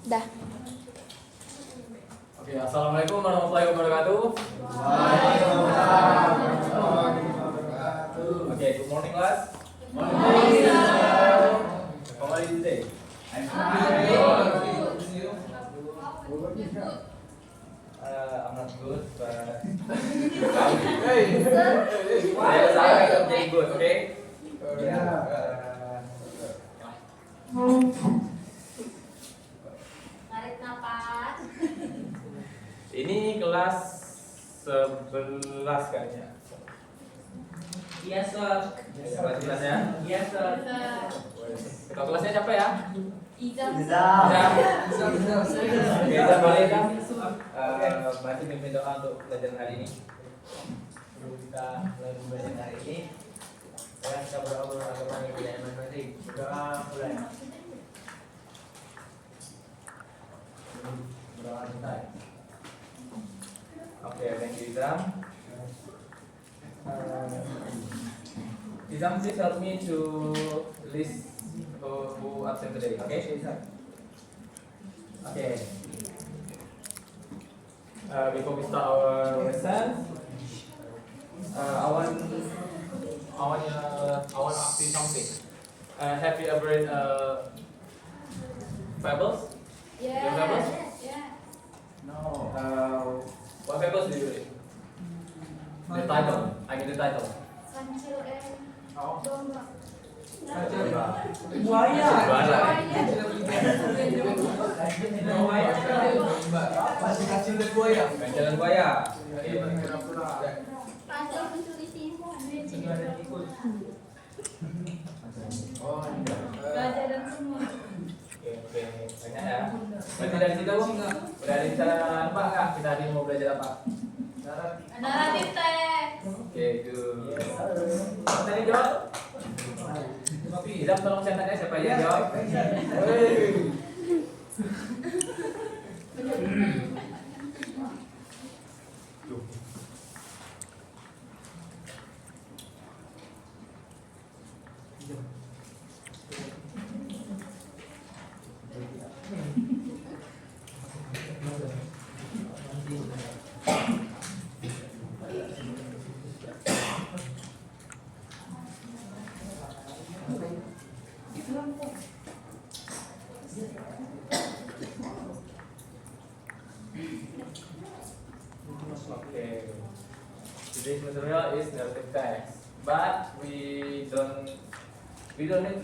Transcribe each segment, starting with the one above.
Dah. Oke, assalamualaikum warahmatullahi wabarakatuh. Waalaikumsalam. Oke, good morning class. Morning, sir. How are you today? I'm fine. I'm not good, but Hey. saya very good, okay? Tarik nafas. Ini kelas 11 kayaknya. Yes, sir. Kelas 11 ya. Yes, sir. Ketua kelasnya siapa ya? Izam. Oke, kita boleh kan? Bantu pimpin doa untuk pelajaran hari ini. Sebelum kita mulai pembelajaran hari ini, kita berdoa agama yang tidak masing-masing. Berdoa mulai. Berdoa mulai. Oke, thank you Izam. Izam, please help me to list who absent today, okay? Okay. Before we start our lesson, I want to ask you something. Have you ever read fables? Your fables? No. What fables do you read? The title. I mean the title. Kancil domba. Buaya. Masih kecil dan buaya. Jalan buaya. Kancil mencuri timun. Oh, Gajah dan semut. Oke, banyak ya. Berarti dari situ udah ada cara apa kak? Kita hari ini mau belajar apa? Naratif teks. Oke, good. Tadi jawab. Izam tolong catat ya siapa yang jawab. Wey. Okay. Today's material is narrative text, but we don't need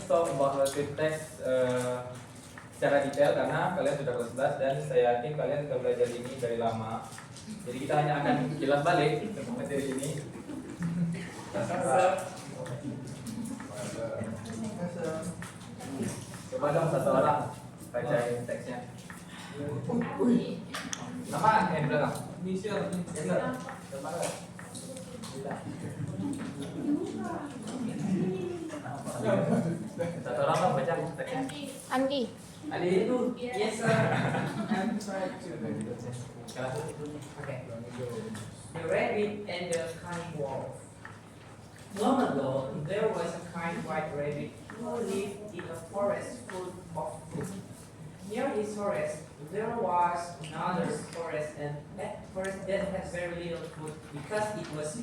to talk about narrative text secara detail karena kalian sudah kelas 11 dan saya yakin kalian sudah belajar ini dari lama. Jadi kita hanya akan kilas balik tentang materi ini. Coba dong satu orang bacain teksnya. Nama yang di belakang? Michelle. Satu orang dong baca teksnya. Andi. Adi itu. Yes, sir. I'm trying to. Okay. The rabbit and the kind wolf. Long ago, there was a kind white rabbit who lived in a forest full of food. Near his forest, there was another forest, and that forest that had very little food because it was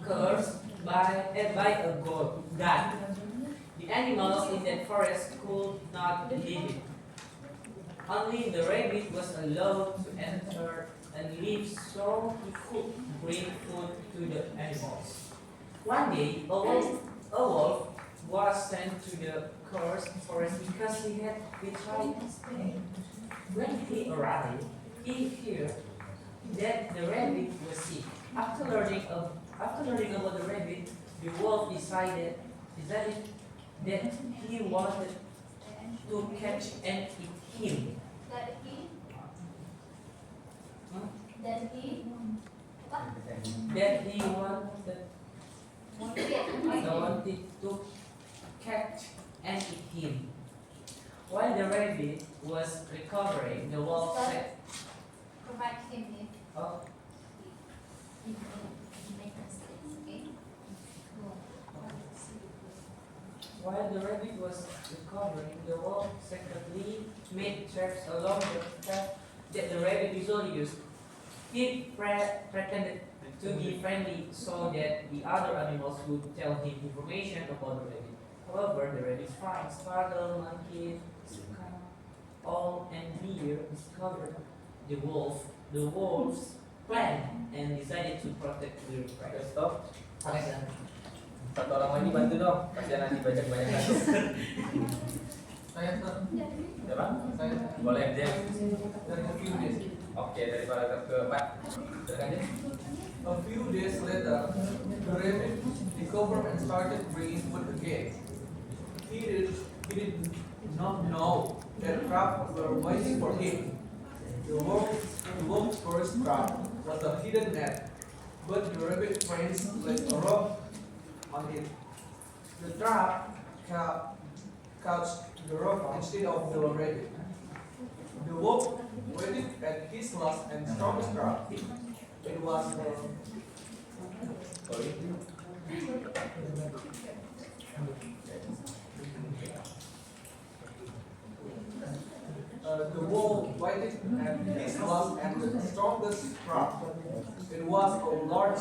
cursed by a god. The animals in that forest could not live it. Only the rabbit was allowed to enter and live, so he could bring food to the animals. One day, a wolf was sent to the cursed forest because he had betrayed his name. When he arrived, he heard that the rabbit was sick. After learning about the rabbit, the wolf decided that he wanted to catch and eat him. That he wanted to catch and eat him. While the rabbit was recovering, the wolf said, Provide him with "Oh, make mistakes, okay? While the rabbit was recovering, the wolf secretly made tracks along the path that the rabbit usually used. He pretended to be friendly so that the other animals would tell him information about the rabbit. However, the rabbit's friends, Sparkle, Monkey, Suka, Owl, and Deer discovered the wolf's plan and decided to protect the Oke, prey. stop. Okay. Satu orang lagi bantu dong. Kasihan nanti baca kebanyakan. Saya Sir. Siapa? Saya Boleh James. dari a few days. Oke, dari paragraf keempat. Silakan James. A few days later, the rabbit recovered and started bringing food again. He did not know that traps were waiting for him. The wolf's first trap was a hidden net, but the rabbit friends laid a rope on it. The trap caught the rope instead of the rabbit. The wolf waited at his last and strongest trap. It was Sorry. the wolf waited at his last and the strongest trap. It was a large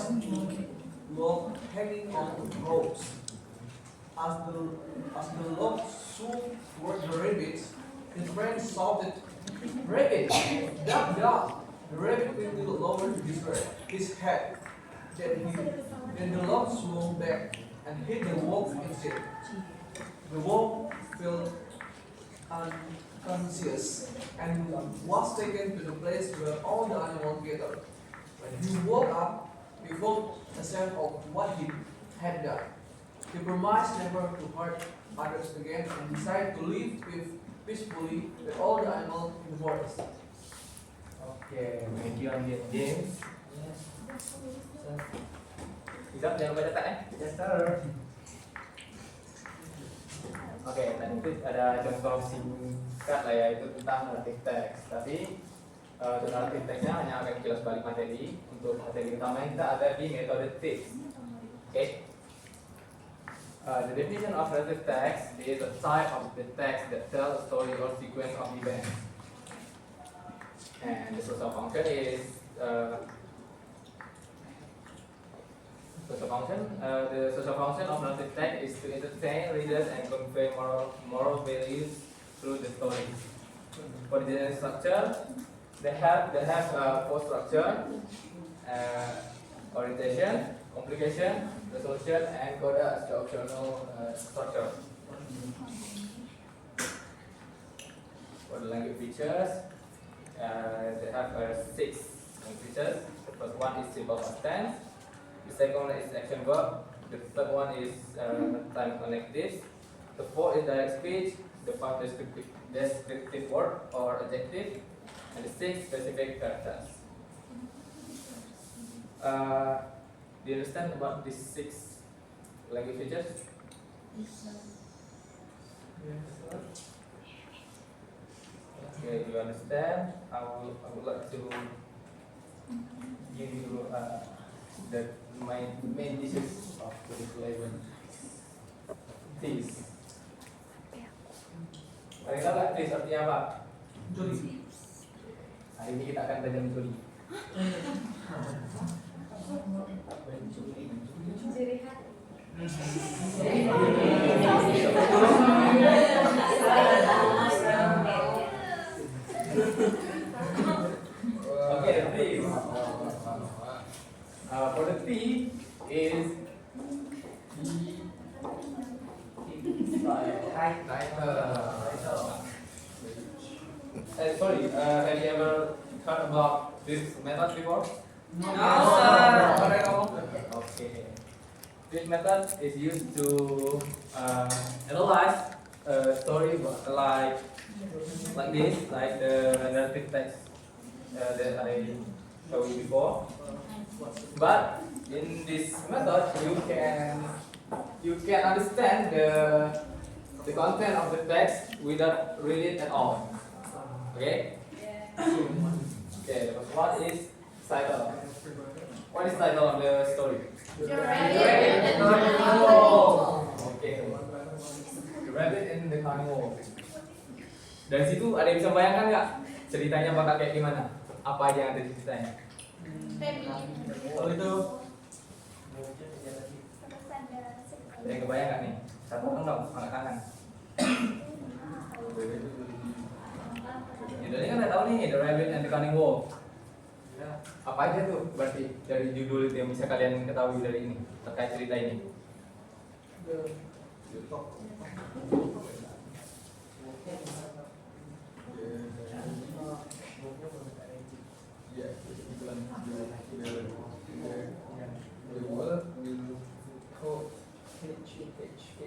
log hanging on ropes. As the log swung toward the rabbit, his friend shouted, "Rabbit, duck, duck!" The rabbit quickly lowered his head. Then the log swung back and hit the wolf instead. The wolf fell unconscious and was taken to the place where all the animals gathered. When he woke up, he felt a sense of what he had done. He promised never to hurt others again and decided to live peacefully with all the animals in the forest. Oke, thank you James. Yes. Izam, jangan lupa cetak ya. Yes, sir. Oke, tadi itu ada contoh singkat lah ya, itu tentang naratif teks. Tapi untuk naratif teksnya hanya akan kilas balik materi. Untuk materi utama kita ada di metode TIPS. Oke. The definition of narrative text is a type of the text that tells a story or sequence of events. And the social function is the social function of narrative text is to entertain readers and convey moral values through the story. For the general structure, they have core structure, orientation, complication, resolution, and coda as the optional structure. For the language features, they have 6 language features. The first one is simple past tense. The second one is action verb. The third one is time connectives. The fourth is direct speech. The fifth descriptive word or adjective. And the sixth specific characters. Do you understand about these 6 language features? Okay, you understand? I would like to give you the main issues of today's lesson. This. Kalian tahu nggak this artinya apa? Mencuri. Hari ini kita akan belajar mencuri. Ciri khas. Okay, the thief. For the thief is sorry, have you ever heard about this method before? No, sir. Okay. This method is used to analyze a story like this, like the narrative text that I showed you before. But in this method, you can understand the content of the text without reading it at all. Okay. Okay. What is title? What is title of the story? Okay. Rabbit in the Cunning Wolf. Dari situ ada yang bisa bayangkan nggak ceritanya bakal kayak gimana? Apa aja yang ada di ceritanya? Kalau itu ada yang kebayang nggak nih? Satu orang dong, angkat tangan. Judulnya kan udah tahu nih, The Rabbit and the Cunning Wolf. Apa aja tuh berarti dari judul itu yang bisa kalian ketahui dari ini terkait cerita ini?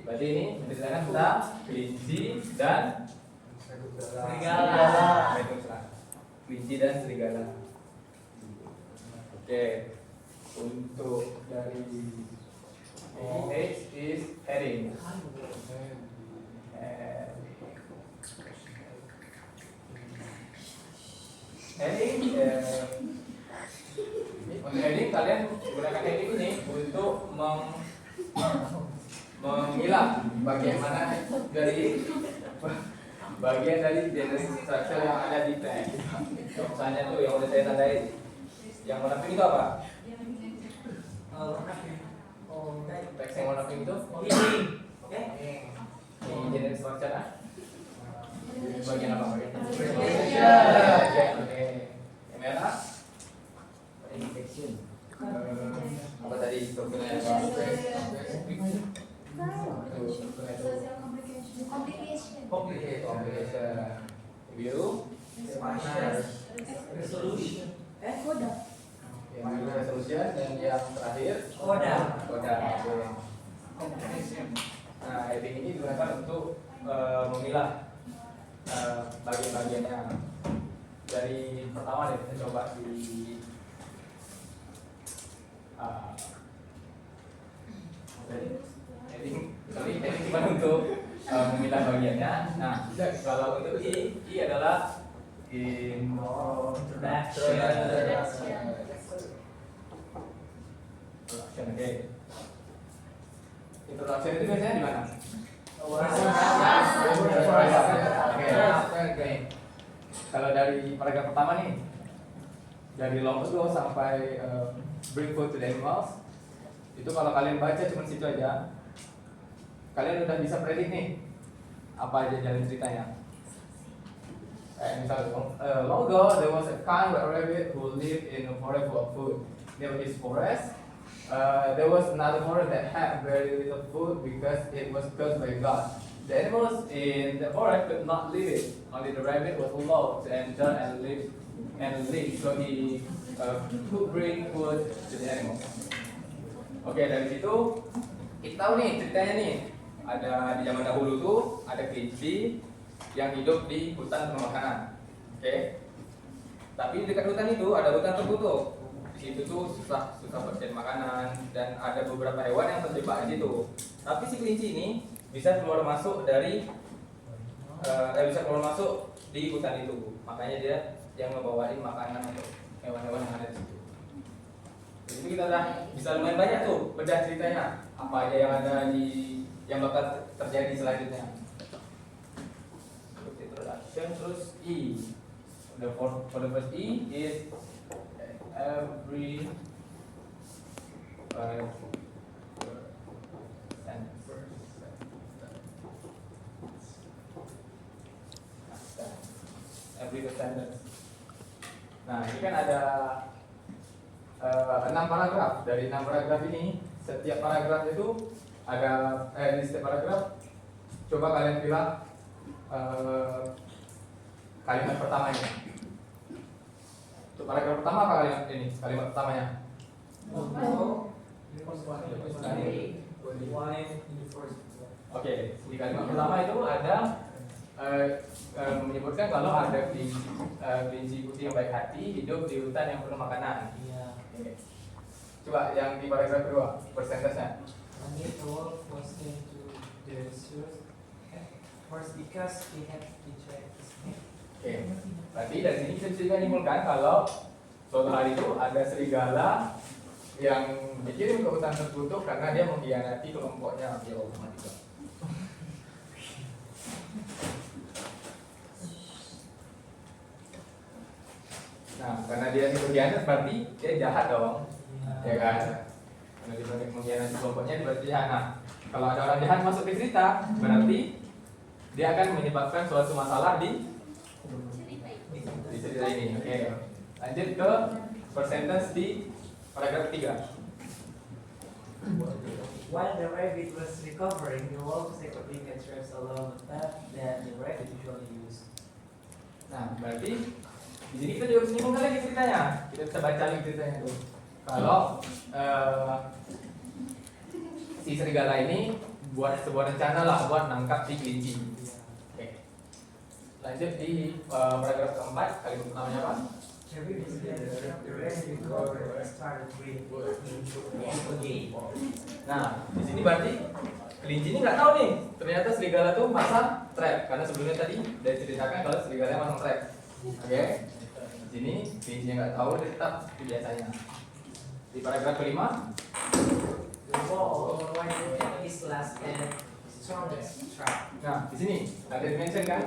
Berarti ini menceritakan tentang kelinci dan serigala. Kelinci dan serigala. Oke, untuk dari H is heading. Heading, untuk heading kalian gunakan heading ini untuk memilah bagian mana dari generic structure yang ada di teks. Misalnya tuh yang udah saya tandai, yang warna pink itu apa? Teks yang warna pink itu? Ini generic structure lah. Bagian apa? Bagian oke. Yang merah? Apa tadi strukturnya apa? Complication. Biru? Resolution. Yang biru resolution, dan yang terakhir? Koda. Nah, heading ini digunakan untuk memilah bagian-bagiannya. Dari pertama deh kita coba di heading cuma untuk memilah bagiannya. Nah, kalau untuk I adalah introduction. Oke. Introduction itu biasanya di mana? Oke. Kalau dari paragraf pertama nih, dari long ago sampai bring food to the animals, itu kalau kalian baca cuma situ aja, kalian udah bisa predik nih apa aja jalan ceritanya. Misalnya, long ago there was a kind of rabbit who lived in a forest full of food. Near his forest, there was another forest that had very little food because it was cursed by God. The animals in the forest could not live it. Only the rabbit was allowed to enter and live. So he could bring food to the animals. Oke, dari situ kita tahu nih ceritanya nih. Ada di zaman dahulu tuh ada kelinci yang hidup di hutan penuh makanan. Oke. Tapi di dekat hutan itu ada hutan tertutup. Di situ tuh susah mencari makanan dan ada beberapa hewan yang terjebak di situ. Tapi si kelinci ini bisa keluar masuk di hutan itu. Makanya dia yang ngebawain makanan untuk hewan-hewan yang ada di situ. Jadi kita udah bisa lumayan banyak tuh bedah ceritanya. Apa aja yang ada yang bakal terjadi selanjutnya. Introduction, terus E. For the first E is every sentence. Nah, ini kan ada 6 paragraf. Dari 6 paragraf ini, setiap paragraf itu ada di setiap paragraf coba kalian pilih kalimat pertamanya. Untuk paragraf pertama apa kalimat pertamanya? Oke, di kalimat pertama itu ada menyebutkan kalau ada kelinci putih yang baik hati hidup di hutan yang penuh makanan. Oke. Coba yang di paragraf kedua, persentasenya. The wolf was into the sewer first because he had betrayed his name. Oke. Berarti dari sini kita bisa menyimpulkan kalau suatu hari itu ada serigala yang dikirim ke hutan tertutup karena dia mengkhianati kelompoknya. Ya Allah, mati. Nah, karena dia pengkhianat berarti dia jahat dong, ya kan? Karena dia mengkhianati kelompoknya berarti jahat. Nah, kalau ada orang jahat masuk ke cerita, berarti dia akan menyebabkan suatu masalah di cerita ini. Oke, lanjut ke first sentence di paragraf 3. While the rabbit was recovering, the wolf secretly had traps along the path that the rabbit usually used. Nah, berarti di sini kita juga menyambungkan lagi ceritanya. Kita bisa baca lagi ceritanya tuh. Kalau si serigala ini buat sebuah rencana lah buat nangkap si kelinci. Oke. Lanjut di paragraf keempat, kalimat pertamanya apa? The rabbit recovered and started breathing again. Nah, di sini berarti kelinci ini nggak tahu nih, ternyata serigala tuh pasang trap karena sebelumnya tadi udah diceritakan kalau serigala pasang trap. Oke. Di sini kelincinya nggak tahu, dia tetap seperti biasanya. Di paragraf kelima, The wolf waited his last and strongest trap. nah di sini ada dimention kan,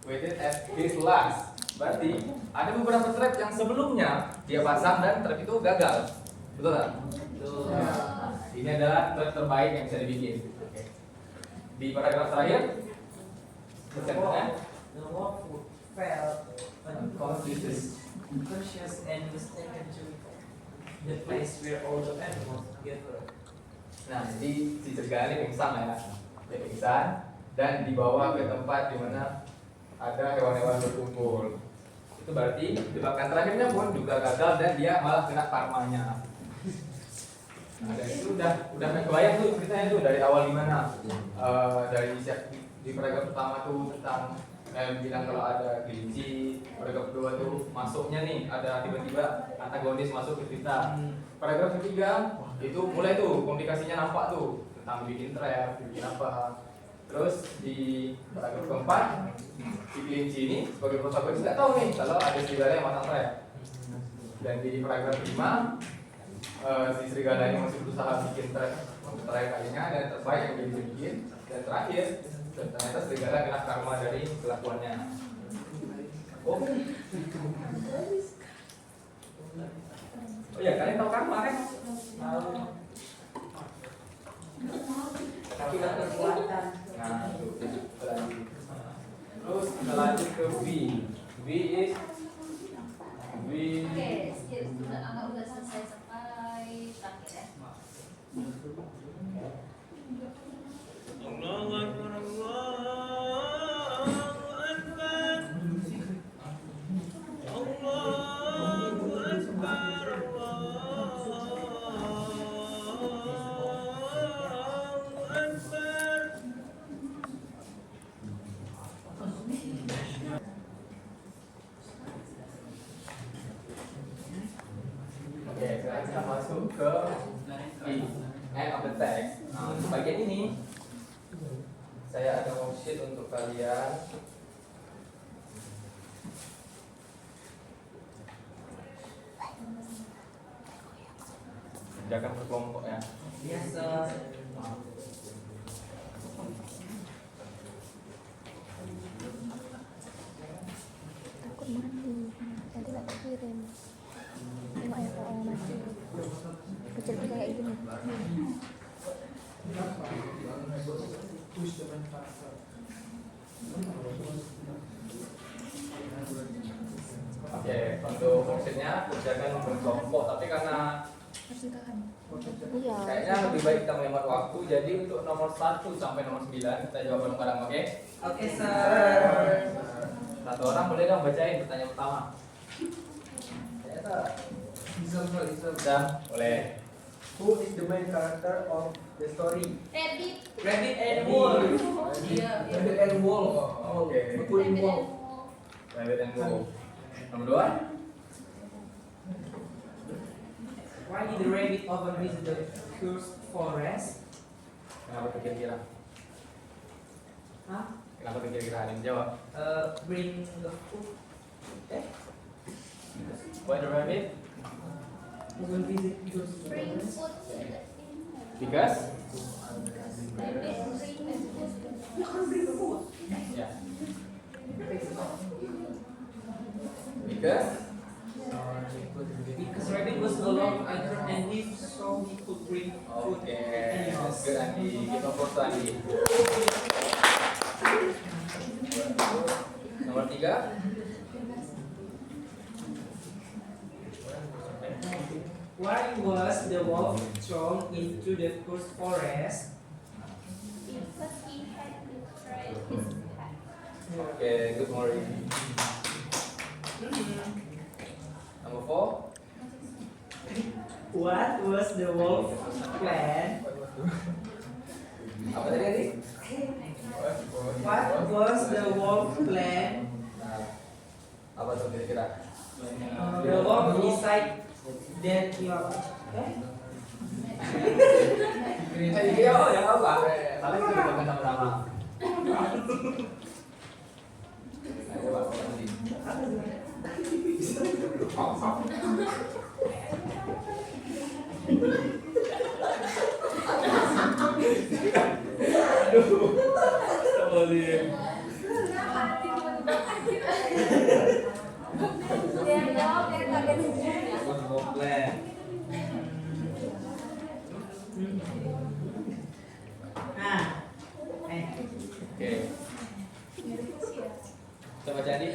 waited at his last. Berarti ada beberapa trap yang sebelumnya dia pasang dan trap itu gagal, betul tak? Betul. Nah, ini adalah trap terbaik yang bisa dibikin. Oke. Di paragraf terakhir, The wolf fell unconscious and was taken to the place where all the animals gathered. nah jadi si serigala ini pingsan lah ya, dia pingsan dan dibawa ke tempat di mana ada hewan-hewan berkumpul. Itu berarti jebakan terakhirnya pun juga gagal dan dia malah kena karmanya. Nah, dari itu udah kebayang tuh ceritanya tuh dari awal gimana. Dari di paragraf pertama tuh tentang bilang kalau ada kelinci, paragraf kedua tuh masuknya nih ada tiba-tiba antagonis masuk ke cerita. Paragraf ketiga itu mulai tuh komunikasinya nampak tuh tentang bikin trap, bikin apa. Terus di paragraf keempat si kelinci ini sebagai protagonis nggak tahu nih kalau ada serigala yang masang trap. Dan di paragraf 5 si serigala ini masih berusaha bikin trap untuk terakhir kalinya dan terbaik yang dia bisa bikin. Dan terakhir ternyata serigala kena karma dari kelakuannya. Oh ya, kalian tahu karma kan? Tahu. Tapi nggak kekuatan. Nah, itu lanjut. Terus kita lanjut ke V. V is V. Oke, udah selesai sampai terakhir ya. Allahu Akbar, Allahu Akbar. Allahu Akbar, Allahu Akbar. Oke, sekarang kita masuk ke end of the text. Nah, bagian ini saya ada worksheet untuk kalian. Kerjakan berkelompok ya. Biasa. Takut mandi, nanti nggak terkirim. Tengok ya kalau mau mati, kecil kayak gini. Oke, untuk worksheetnya kerjakan berkelompok, tapi karena Iya. kayaknya lebih baik kita menghemat waktu, jadi untuk nomor 1 sampai nomor 9 kita jawab bareng-bareng, oke? Oke, sir. Satu orang boleh dong bacain pertanyaan pertama. Sudah, boleh. Who is the main character of the story? Rabbit. Rabbit and wolf. Iya. Rabbit and wolf. Oke. Betul Rabbit wolf. and wolf. Rabbit and wolf. Nomor 2. Why did the rabbit often visit the cursed forest? Kenapa tuh kira-kira? Hah? Kenapa tuh kira-kira? Ada yang jawab. Bring the food. Why the rabbit? Often visit cursed Bring forest. food to the inn. Because Rabbit bring food to the Yeah. Because rabbit was alone and he saw he could bring food to okay, animals. good Andi. Give applause to Andi. Nomor 3. Why was the wolf thrown into the first forest? Because he had betrayed his pet. Okay, good morning. Number 4. What was the wolf plan? Apa tadi? What was the wolf plan? Nah, apa tuh kira-kira? The wolf decided that Iya, oh ya apa? Paling kita makan sama-sama. Ayo, Pak, nanti. Dia jawab yang kaget sendiri. wolf plan. Nah, Oke. Coba jadi.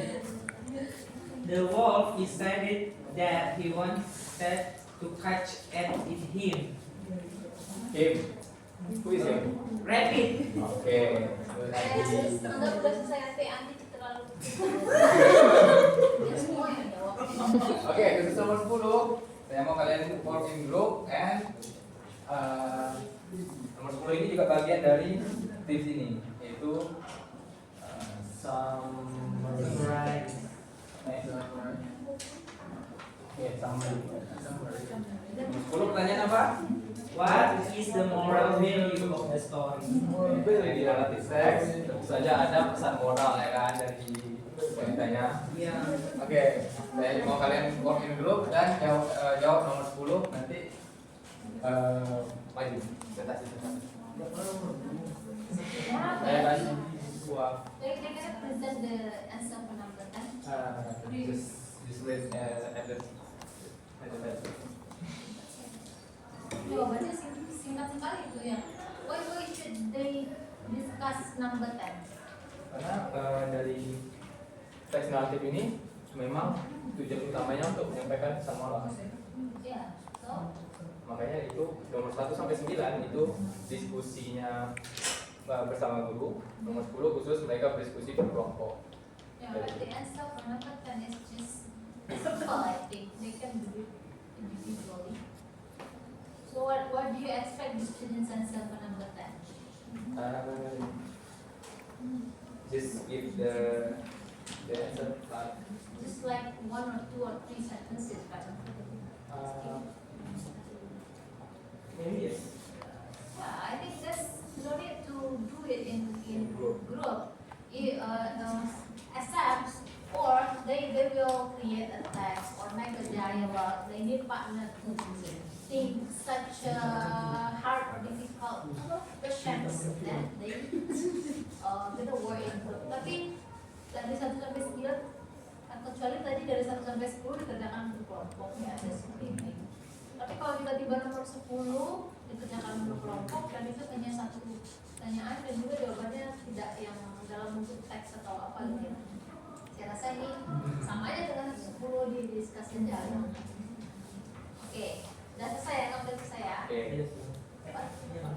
the wolf decided that he wanted to catch and eat him. Him. Who is him? Rabbit. Oke. Good Andi. Enggak udah selesai nanti Andi terlalu. Ya semua yang jawab. Oke, khusus nomor 10. Saya mau kalian work in group and nomor 10 ini juga bagian dari tips ini, yaitu Summarize. Oke, summary. Nomor 10 pertanyaan apa? What is the moral value of the story? Jadi relatif teks, tentu saja ada pesan moral ya kan dari ceritanya. Ya. Oke, saya mau kalian work in group dan jawab nomor 10 nanti maju presentasi. Saya kasih buah Jadi kira-kira present the answer for number 10. just wait at the back. Jawabannya singkat sekali itu ya. Why should they discuss number 10? Karena dari teks naratif ini memang tujuan utamanya untuk menyampaikan pesan moral. Ya, so Makanya itu nomor 1 sampai 9 itu diskusinya bersama guru. Nomor 10 khusus mereka berdiskusi berkelompok. yeah, but the answer for number 10 is just simple, I think. They can do it individually. So what do you expect the students answer for number 10? Just give the answer like Just like 1 or 2 or 3 sentences, but maybe yes. yeah, I think that's no need to do it in group. Except or they will create a text or make a dialogue. They need partner to think such hard or difficult questions that they get a word in group. Tapi dari 1 sampai 9 kecuali tadi dari 1 sampai 10 dikerjakan berkelompok ya ada seperti ini. Tapi kalau tiba-tiba nomor 10 dikerjakan berkelompok dan itu hanya satu pertanyaan dan juga jawabannya tidak yang dalam bentuk teks atau apa gitu. Saya rasa ini sama aja dengan 10 di discussion jalan. Oke, udah selesai ya, kamu udah selesai ya. Oke.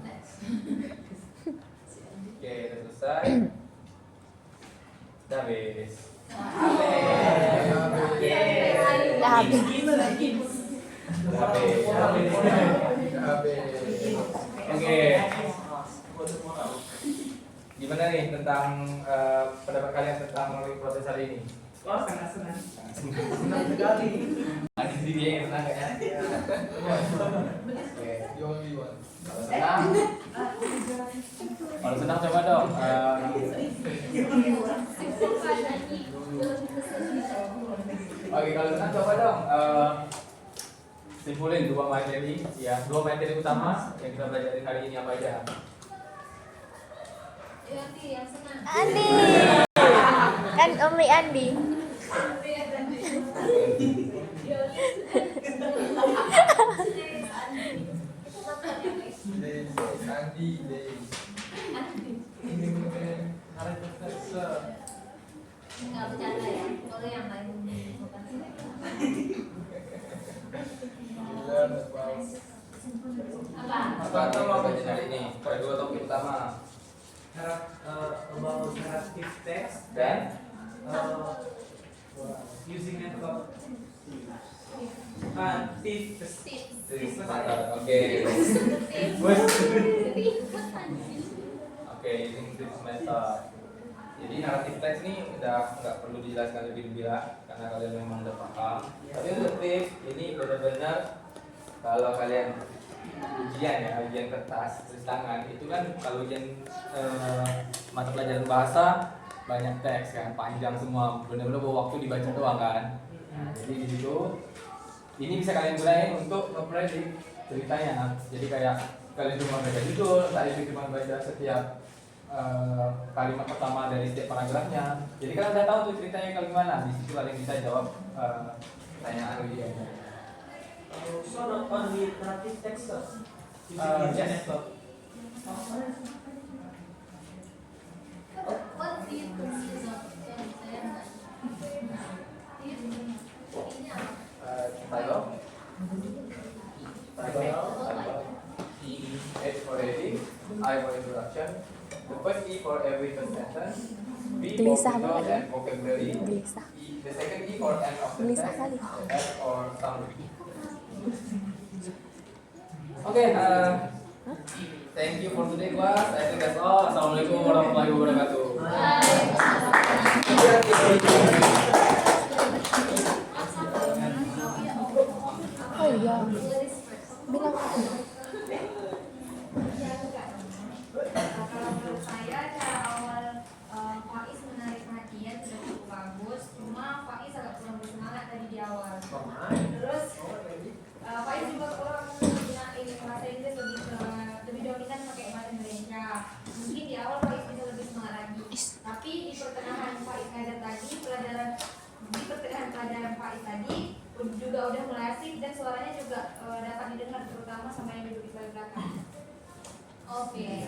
Next. Oke, udah selesai. Udah habis. Udah habis. Udah habis. Oke. Gimana nih tentang pendapat kalian tentang melalui proses hari ini? Oh, sangat senang. Senang sekali. Ada di dia yang senang ya. Oke. Kalau senang, kalau senang coba dong. Simplified lagi. Oke, kalau senang coba dong. Simpulin dua materi utama yang kita pelajari hari ini apa aja. Andi yang senang. Andi. Kan Omri Andi. Andi, Nggak bercanda ya, kalau yang lain bukan apa? Apa tahu apa aja hari ini? Pada dua topik utama About narrative text dan using method tips. Tips. Oke. Tips. Oke, using tips method. Jadi naratif teks ini udah nggak perlu dijelaskan lebih lah karena kalian memang udah paham. Tapi untuk tips ini benar-benar kalau kalian ujian kertas tulis tangan itu kan kalau ujian mata pelajaran bahasa banyak teks kan panjang semua benar-benar bawa waktu dibaca doang kan. Nah, jadi di situ ini bisa kalian gunain untuk ngepredik ceritanya. Jadi kayak kalian cuma baca judul, tadi cuma baca setiap kalimat pertama dari setiap paragrafnya. Jadi kalian udah tahu tuh ceritanya kayak gimana. Di situ kalian bisa jawab pertanyaan ujiannya. So not only narrative text, using Yes. method. What do you consist of? Saya nggak. Ini apa? Title. E for reading, I for introduction, the first E for every first sentence, B for Gelisah pronouns banget ya. and vocabulary, Gelisah. the second E for end of Gelisah sentence, kali. S for summary. Oke, thank you for today class. I think that's all. Assalamualaikum warahmatullahi wabarakatuh. Oh iya. Bilang Kalau menurut saya cara awal Faiz menarik perhatian sudah cukup bagus, cuma Faiz agak kurang bersemangat tadi di awal. Terus Faiz juga kurang menggunakan bahasa Inggris lebih dominan pakai bahasa Indonesia. Mungkin di awal Faiz bisa lebih semangat lagi. Tapi di pertengahan Faiz ngajar tadi pelajaran Faiz tadi juga udah mulai asik dan suaranya juga dapat didengar terutama sama yang duduk di paling belakang. Oke.